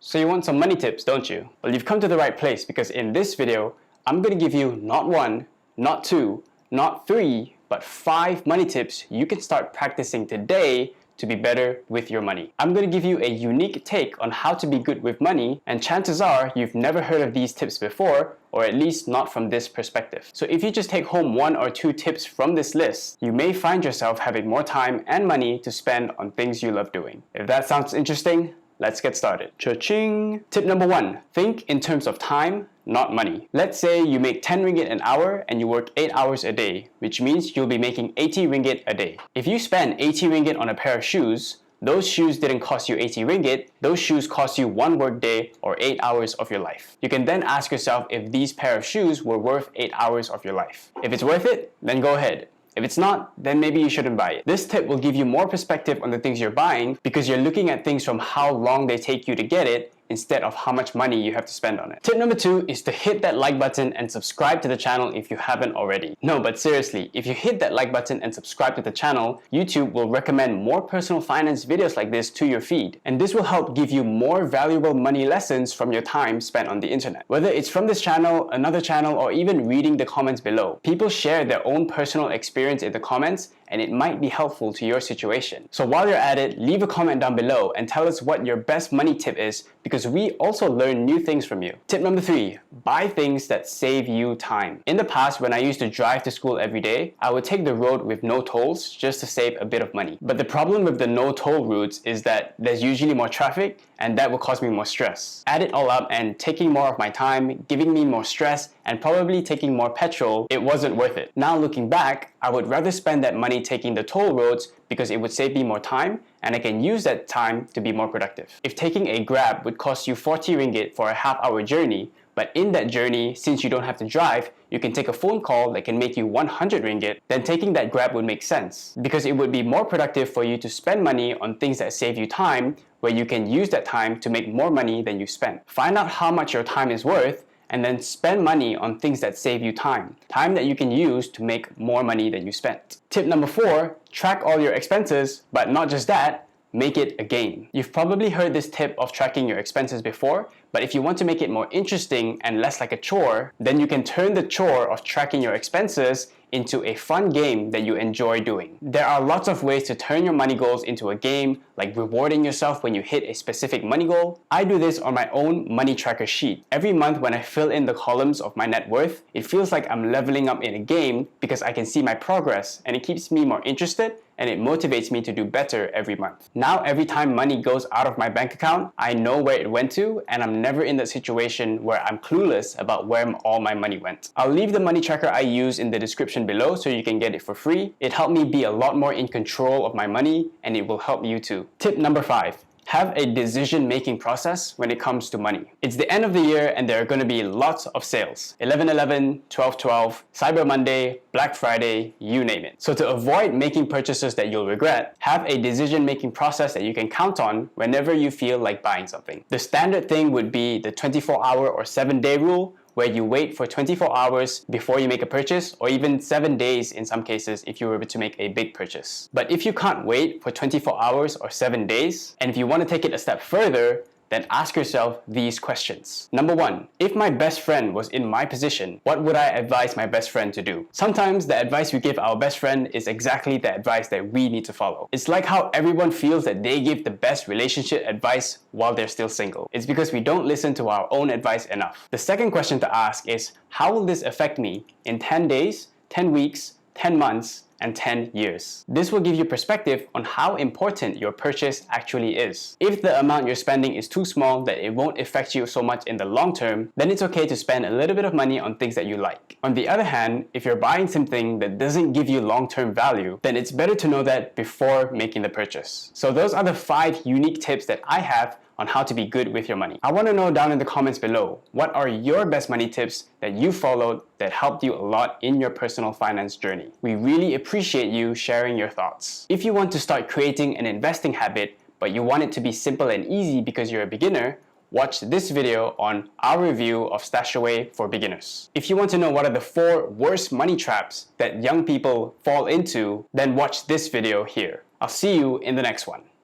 So you want some money tips, don't you? Well, you've come to the right place because in this video, I'm going to give you not one, not two, not three, but 5 money tips you can start practicing today to be better with your money. I'm going to give you a unique take on how to be good with money, and chances are you've never heard of these tips before, or at least not from this perspective. So if you just take home 1 or 2 tips from this list, you may find yourself having more time and money to spend on things you love doing. If that sounds interesting, let's get started. Cha-ching! Tip number 1, think in terms of time, not money. Let's say you make 10 ringgit an hour and you work 8 hours a day, which means you'll be making 80 ringgit a day. If you spend 80 ringgit on a pair of shoes, those shoes didn't cost you 80 ringgit, those shoes cost you 1 work day or 8 hours of your life. You can then ask yourself if these pair of shoes were worth 8 hours of your life. If it's worth it, then go ahead. If it's not, then maybe you shouldn't buy it. This tip will give you more perspective on the things you're buying because you're looking at things from how long they take you to get it instead of how much money you have to spend on it. Tip number 2 is to hit that like button and subscribe to the channel if you haven't already. No, but seriously, if you hit that like button and subscribe to the channel, YouTube will recommend more personal finance videos like this to your feed. And this will help give you more valuable money lessons from your time spent on the internet. Whether it's from this channel, another channel, or even reading the comments below, people share their own personal experience in the comments, and it might be helpful to your situation. So while you're at it, leave a comment down below and tell us what your best money tip is, because we also learn new things from you. Tip number 3, buy things that save you time. In the past, when I used to drive to school every day, I would take the road with no tolls just to save a bit of money. But the problem with the no toll routes is that there's usually more traffic, and that will cause me more stress. Add it all up, and taking more of my time, giving me more stress, and probably taking more petrol, it wasn't worth it. Now looking back, I would rather spend that money taking the toll roads because it would save me more time and I can use that time to be more productive. If taking a Grab would cost you 40 ringgit for a half-hour journey, but in that journey, since you don't have to drive, you can take a phone call that can make you 100 ringgit, then taking that Grab would make sense because it would be more productive for you to spend money on things that save you time, where you can use that time to make more money than you spend. Find out how much your time is worth and then spend money on things that save you time that you can use to make more money than you spent. Tip number 4, track all your expenses, but not just that, make it a game. You've probably heard this tip of tracking your expenses before, but if you want to make it more interesting and less like a chore, then you can turn the chore of tracking your expenses into a fun game that you enjoy doing. There are lots of ways to turn your money goals into a game, like rewarding yourself when you hit a specific money goal. I do this on my own money tracker sheet. Every month when I fill in the columns of my net worth, it feels like I'm leveling up in a game because I can see my progress, and it keeps me more interested and it motivates me to do better every month. Now every time money goes out of my bank account, I know where it went to, and I'm never in that situation where I'm clueless about where all my money went. I'll leave the money tracker I use in the description below so you can get it for free. It helped me be a lot more in control of my money, and it will help you too. Tip number 5. Have a decision-making process when it comes to money. It's the end of the year and there are going to be lots of sales. 11/11, 12/12, Cyber Monday, Black Friday, you name it. So to avoid making purchases that you'll regret, have a decision-making process that you can count on whenever you feel like buying something. The standard thing would be the 24-hour or 7-day rule, where you wait for 24 hours before you make a purchase, or even 7 days in some cases if you were to make a big purchase. But if you can't wait for 24 hours or 7 days, and if you want to take it a step further, then ask yourself these questions. Number 1, if my best friend was in my position, what would I advise my best friend to do? Sometimes the advice we give our best friend is exactly the advice that we need to follow. It's like how everyone feels that they give the best relationship advice while they're still single. It's because we don't listen to our own advice enough. The second question to ask is, how will this affect me in 10 days, 10 weeks, 10 months, and 10 years. This will give you perspective on how important your purchase actually is. If the amount you're spending is too small that it won't affect you so much in the long term, then it's okay to spend a little bit of money on things that you like. On the other hand, if you're buying something that doesn't give you long-term value, then it's better to know that before making the purchase. So those are the 5 unique tips that I have on how to be good with your money. I want to know down in the comments below, what are your best money tips that you followed that helped you a lot in your personal finance journey? We really appreciate you sharing your thoughts. If you want to start creating an investing habit, but you want it to be simple and easy because you're a beginner, watch this video on our review of Stashaway for beginners. If you want to know what are the 4 worst money traps that young people fall into, then watch this video here. I'll see you in the next one.